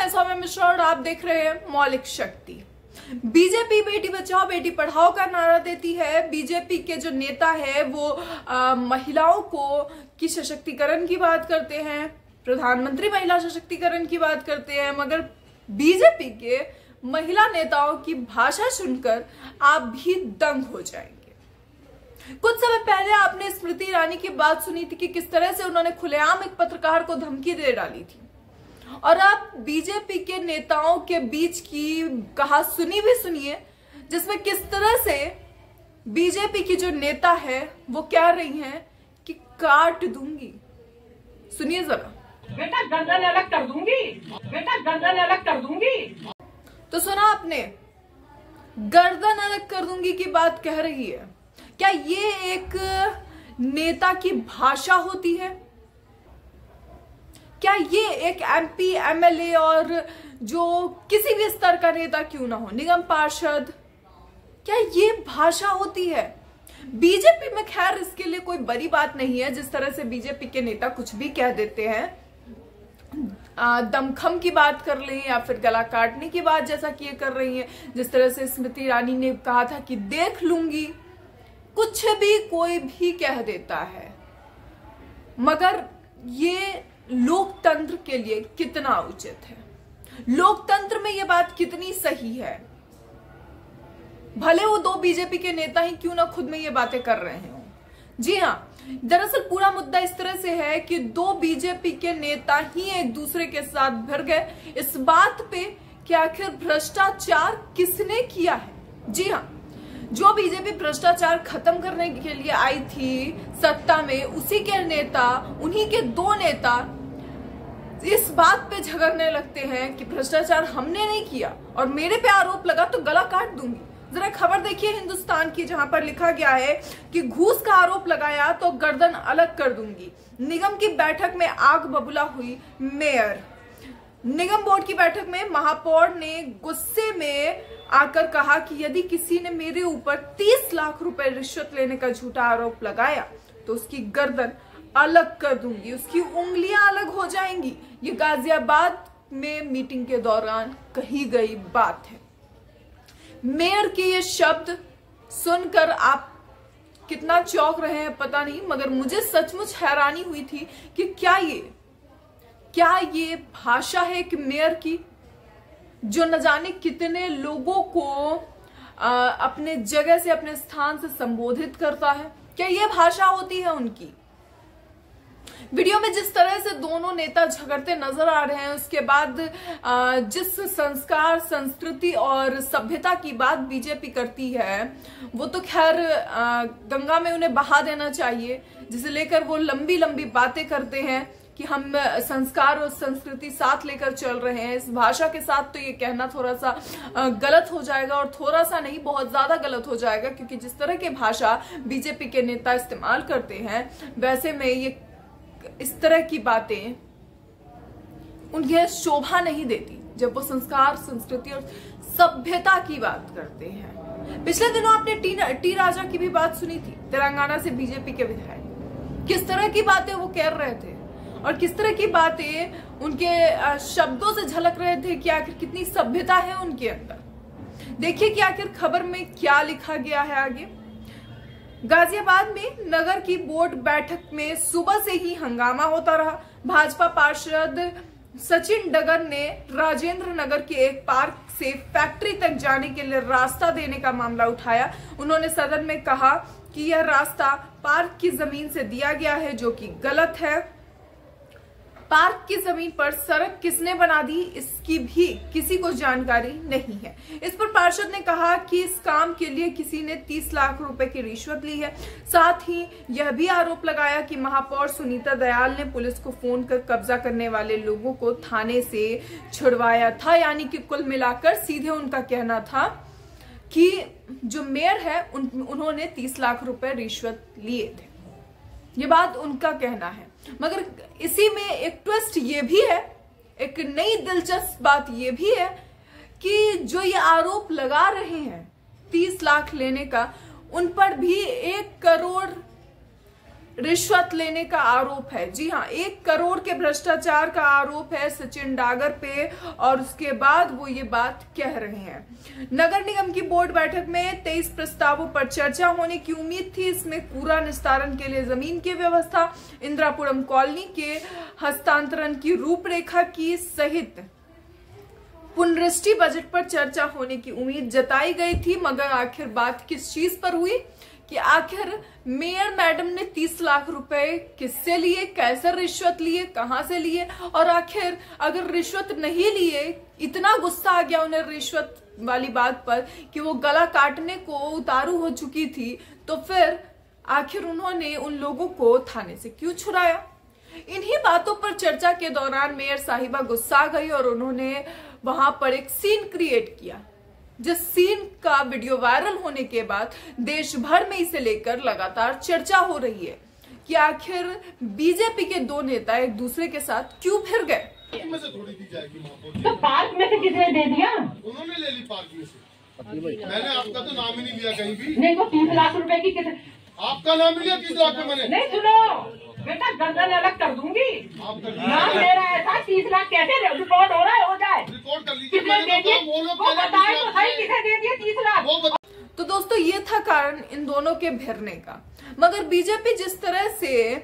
मैं सौम्या मिश्रा और आप देख रहे हैं मौलिक शक्ति। बीजेपी बेटी बचाओ बेटी पढ़ाओ का नारा देती है। बीजेपी के जो नेता है वो महिलाओं को की सशक्तिकरण की बात करते हैं, प्रधानमंत्री महिला सशक्तिकरण की बात करते हैं, मगर बीजेपी के महिला नेताओं की भाषा सुनकर आप भी दंग हो जाएंगे। कुछ समय पहले आपने स्मृति ईरानी की बात सुनी थी कि किस तरह से उन्होंने खुलेआम एक पत्रकार को धमकी दे डाली थी, और आप बीजेपी के नेताओं के बीच की कहा सुनी भी सुनिए, जिसमें किस तरह से बीजेपी की जो नेता है वो कह रही हैं कि काट दूंगी। सुनिए जरा। बेटा गर्दन अलग कर दूंगी, बेटा गर्दन अलग कर दूंगी। तो सुना आपने, गर्दन अलग कर दूंगी की बात कह रही है। क्या ये एक नेता की भाषा होती है? क्या ये एक एमपी एमएलए और जो किसी भी स्तर का नेता क्यों ना हो, निगम पार्षद, क्या ये भाषा होती है? बीजेपी में खैर इसके लिए कोई बड़ी बात नहीं है। जिस तरह से बीजेपी के नेता कुछ भी कह देते हैं, दमखम की बात कर ले या फिर गला काटने की बात जैसा कि ये कर रही है। जिस तरह से स्मृति ईरानी ने कहा था कि देख लूंगी, कुछ भी कोई भी कह देता है, मगर ये लोकतंत्र के लिए कितना उचित है, लोकतंत्र में ये बात कितनी सही है। भले वो दो बीजेपी के नेता ही क्यों ना खुद में ये बातें कर रहे हैं। जी हाँ, दरअसल पूरा मुद्दा इस तरह से है कि दो बीजेपी के नेता ही एक दूसरे के साथ भिड़ गए इस बात पे कि आखिर भ्रष्टाचार किसने किया है। जी हाँ, जो बीजेपी भ्रष्टाचार खत्म करने के लिए आई थी सत्ता में, उसी के नेता, उन्हीं के दो नेता इस बात पे झगड़ने लगते हैं कि भ्रष्टाचार हमने नहीं किया और मेरे पे आरोप लगा तो गला काट दूंगी। जरा खबर देखिए हिंदुस्तान की, जहां पर लिखा गया है कि घूस का आरोप लगाया तो गर्दन अलग कर दूंगी। निगम की बैठक में आग बबूला हुई मेयर। निगम बोर्ड की बैठक में महापौर ने गुस्से में आकर कहा कि यदि किसी ने मेरे ऊपर 30 लाख रुपए रिश्वत लेने का झूठा आरोप लगाया तो उसकी गर्दन अलग कर दूंगी, उसकी उंगलियां अलग हो जाएंगी। ये गाजियाबाद में मीटिंग के दौरान कही गई बात है। मेयर के ये शब्द सुनकर आप कितना चौंक रहे हैं पता नहीं, मगर मुझे सचमुच हैरानी हुई थी कि क्या ये भाषा है कि मेयर की, जो न जाने कितने लोगों को अपने जगह से, अपने स्थान से संबोधित करता है। क्या ये भाषा होती है उनकी? वीडियो में जिस तरह से दोनों नेता झगड़ते नजर आ रहे हैं, उसके बाद जिस संस्कार, संस्कृति और सभ्यता की बात बीजेपी करती है, वो तो खैर गंगा में उन्हें बहा देना चाहिए, जिसे लेकर वो लंबी लंबी बातें करते हैं कि हम संस्कार और संस्कृति साथ लेकर चल रहे हैं। इस भाषा के साथ तो ये कहना थोड़ा सा गलत हो जाएगा, और थोड़ा सा नहीं, बहुत ज्यादा गलत हो जाएगा, क्योंकि जिस तरह की भाषा बीजेपी के नेता इस्तेमाल करते हैं, वैसे में ये इस तरह की बातें उन्हें शोभा नहीं देती जब वो संस्कार, संस्कृति और सभ्यता की बात करते हैं। पिछले दिनों आपने टी राजा की भी बात सुनी थी, तेलंगाना से बीजेपी के विधायक। किस तरह की बातें वो कह रहे थे और किस तरह की बातें उनके शब्दों से झलक रहे थे कि आखिर कितनी सभ्यता है उनके अंदर। देखिए कि आखिर खबर में क्या लिखा गया है आगे। गाजियाबाद में नगर की बोर्ड बैठक में सुबह से ही हंगामा होता रहा। भाजपा पार्षद सचिन डगर ने राजेंद्र नगर के एक पार्क से फैक्ट्री तक जाने के लिए रास्ता देने का मामला उठाया। उन्होंने सदन में कहा कि यह रास्ता पार्क की जमीन से दिया गया है, जो कि गलत है। पार्क की जमीन पर सड़क किसने बना दी, इसकी भी किसी को जानकारी नहीं है। इस पर पार्षद ने कहा कि इस काम के लिए किसी ने 30 लाख रुपए की रिश्वत ली है। साथ ही यह भी आरोप लगाया कि महापौर सुनीता दयाल ने पुलिस को फोन कर कब्जा करने वाले लोगों को थाने से छुड़वाया था। यानी कि कुल मिलाकर सीधे उनका कहना था कि जो मेयर है उन्होंने 30 लाख रुपए रिश्वत लिए थे। ये बात उनका कहना है, मगर इसी में एक ट्विस्ट ये भी है, एक नई दिलचस्प बात ये भी है कि जो ये आरोप लगा रहे हैं 30 लाख लेने का, उन पर भी 1 करोड़ रिश्वत लेने का आरोप है। जी हाँ, 1 करोड़ के भ्रष्टाचार का आरोप है सचिन डागर पे, और उसके बाद वो ये बात कह रहे हैं। नगर निगम की बोर्ड बैठक में 23 प्रस्तावों पर चर्चा होने की उम्मीद थी। इसमें कूड़ा निस्तारण के लिए जमीन की व्यवस्था, इंदिरापुरम कॉलोनी के हस्तांतरण की रूपरेखा की सहित पुनर्दृष्टि बजट पर चर्चा होने की उम्मीद जताई गई थी। मगर आखिर बात किस चीज पर हुई कि आखिर मेयर मैडम ने 30 लाख रुपए किससे लिए, कैसे रिश्वत लिए, कहां से लिए, और आखिर अगर रिश्वत नहीं लिए, इतना गुस्सा आ गया उन्हें रिश्वत वाली बात पर कि वो गला काटने को उतारू हो चुकी थी, तो फिर आखिर उन्होंने उन लोगों को थाने से क्यों छुड़ाया। इन्हीं बातों पर चर्चा के दौरान मेयर साहिबा गुस्सा गई और उन्होंने वहां पर एक सीन क्रिएट किया, जिस सीन का वीडियो वायरल होने के बाद देश भर में इसे लेकर लगातार चर्चा हो रही है कि आखिर बीजेपी के 2 नेता एक दूसरे के साथ क्यों फिर गए। में से थोड़ी दी जाएगी तो पार्क में से किसने दे दिया? उन्होंने ले ली पार्क में से। मैंने आपका तो नाम ही नहीं लिया कहीं भी। नहीं, वो 30 लाख रुपए की आपका नाम लिया 30 लाख में मैंने। नहीं, सुनो बेटा, गर्दन अलग कर दूंगी। नाम मेरा ऐसा 30 लाख कैसे रिकॉर्ड हो रहा है? हो जाए रिकॉर्ड कर लीजिए। किसने दे दिए वो बताए तो सही, किसे दे दिए 30 लाख? तो दोस्तों, ये था कारण इन दोनों के भिड़ने का। मगर बीजेपी जिस तरह से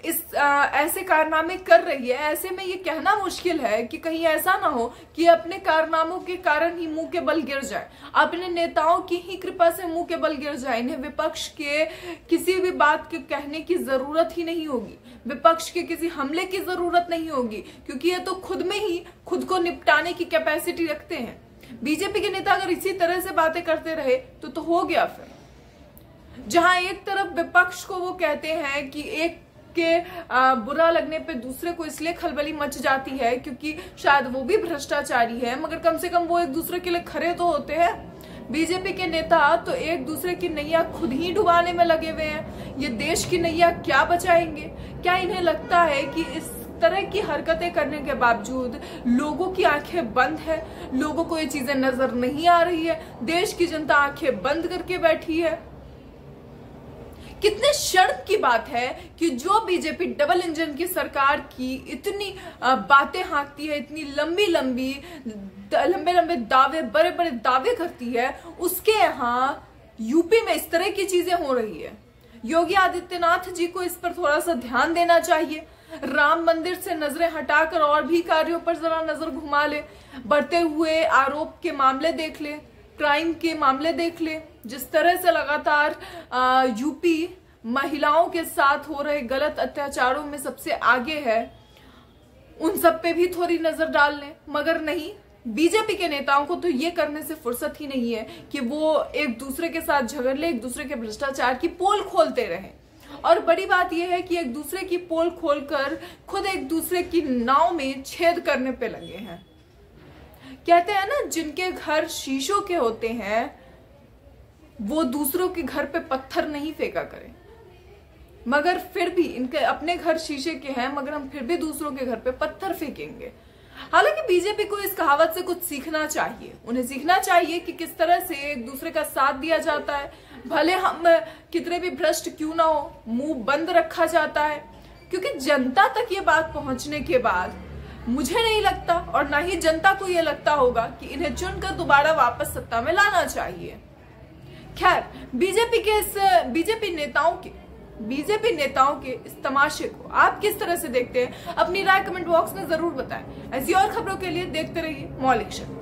ऐसे कारनामे कर रही है, ऐसे में ये कहना मुश्किल है कि कहीं ऐसा ना हो कि अपने कारनामों के कारण ही मुंह के बल गिर जाए, अपने नेताओं की ही कृपा से मुंह के बल गिर जाए। इन्हें विपक्ष के किसी भी बात के कहने की जरूरत ही नहीं होगी, विपक्ष के किसी हमले की जरूरत नहीं होगी, क्योंकि ये तो खुद में ही खुद को निपटाने की कैपेसिटी रखते हैं। बीजेपी के नेता अगर इसी तरह से बातें करते रहे तो हो गया। फिर जहां एक तरफ विपक्ष को वो कहते हैं कि एक के बुरा लगने पे दूसरे को इसलिए खलबली मच जाती है क्योंकि शायद वो भी भ्रष्टाचारी है, मगर कम से कम वो एक दूसरे के लिए खड़े तो होते हैं। बीजेपी के नेता तो एक दूसरे की नैया खुद ही डुबाने में लगे हुए हैं। ये देश की नैया क्या बचाएंगे? क्या इन्हें लगता है कि इस तरह की हरकतें करने के बावजूद लोगों की आंखें बंद है, लोगों को ये चीजें नजर नहीं आ रही है, देश की जनता आंखें बंद करके बैठी है? कितने शर्म की बात है कि जो बीजेपी डबल इंजन की सरकार की इतनी बातें हाँकती है, इतनी लंबे लंबे दावे, बड़े बड़े दावे करती है, उसके यहाँ यूपी में इस तरह की चीजें हो रही है। योगी आदित्यनाथ जी को इस पर थोड़ा सा ध्यान देना चाहिए। राम मंदिर से नजरें हटाकर और भी कार्यों पर जरा नजर घुमा ले, बढ़ते हुए आरोप के मामले देख ले, क्राइम के मामले देख ले। जिस तरह से लगातार यूपी महिलाओं के साथ हो रहे गलत अत्याचारों में सबसे आगे है, उन सब पे भी थोड़ी नजर डाल लें। मगर नहीं, बीजेपी के नेताओं को तो ये करने से फुर्सत ही नहीं है कि वो एक दूसरे के साथ झगड़ ले, एक दूसरे के भ्रष्टाचार की पोल खोलते रहें। और बड़ी बात यह है कि एक दूसरे की पोल खोलकर खुद एक दूसरे की नाव में छेद करने पे लगे हैं। कहते हैं ना, जिनके घर शीशों के होते हैं वो दूसरों के घर पे पत्थर नहीं फेंका करें। मगर फिर भी इनके अपने घर शीशे के हैं, मगर हम फिर भी दूसरों के घर पे पत्थर फेंकेंगे। हालांकि बीजेपी को इस कहावत से कुछ सीखना चाहिए। उन्हें सीखना चाहिए कि किस तरह से एक दूसरे का साथ दिया जाता है, भले हम कितने भी भ्रष्ट क्यों ना हो, मुंह बंद रखा जाता है। क्योंकि जनता तक ये बात पहुंचने के बाद मुझे नहीं लगता और ना ही जनता को ये लगता होगा कि इन्हें चुनकर दोबारा वापस सत्ता में लाना चाहिए। खैर, बीजेपी नेताओं के इस तमाशे को आप किस तरह से देखते हैं? अपनी राय कमेंट बॉक्स में जरूर बताएं। ऐसी और खबरों के लिए देखते रहिए मौलिक शक्ति।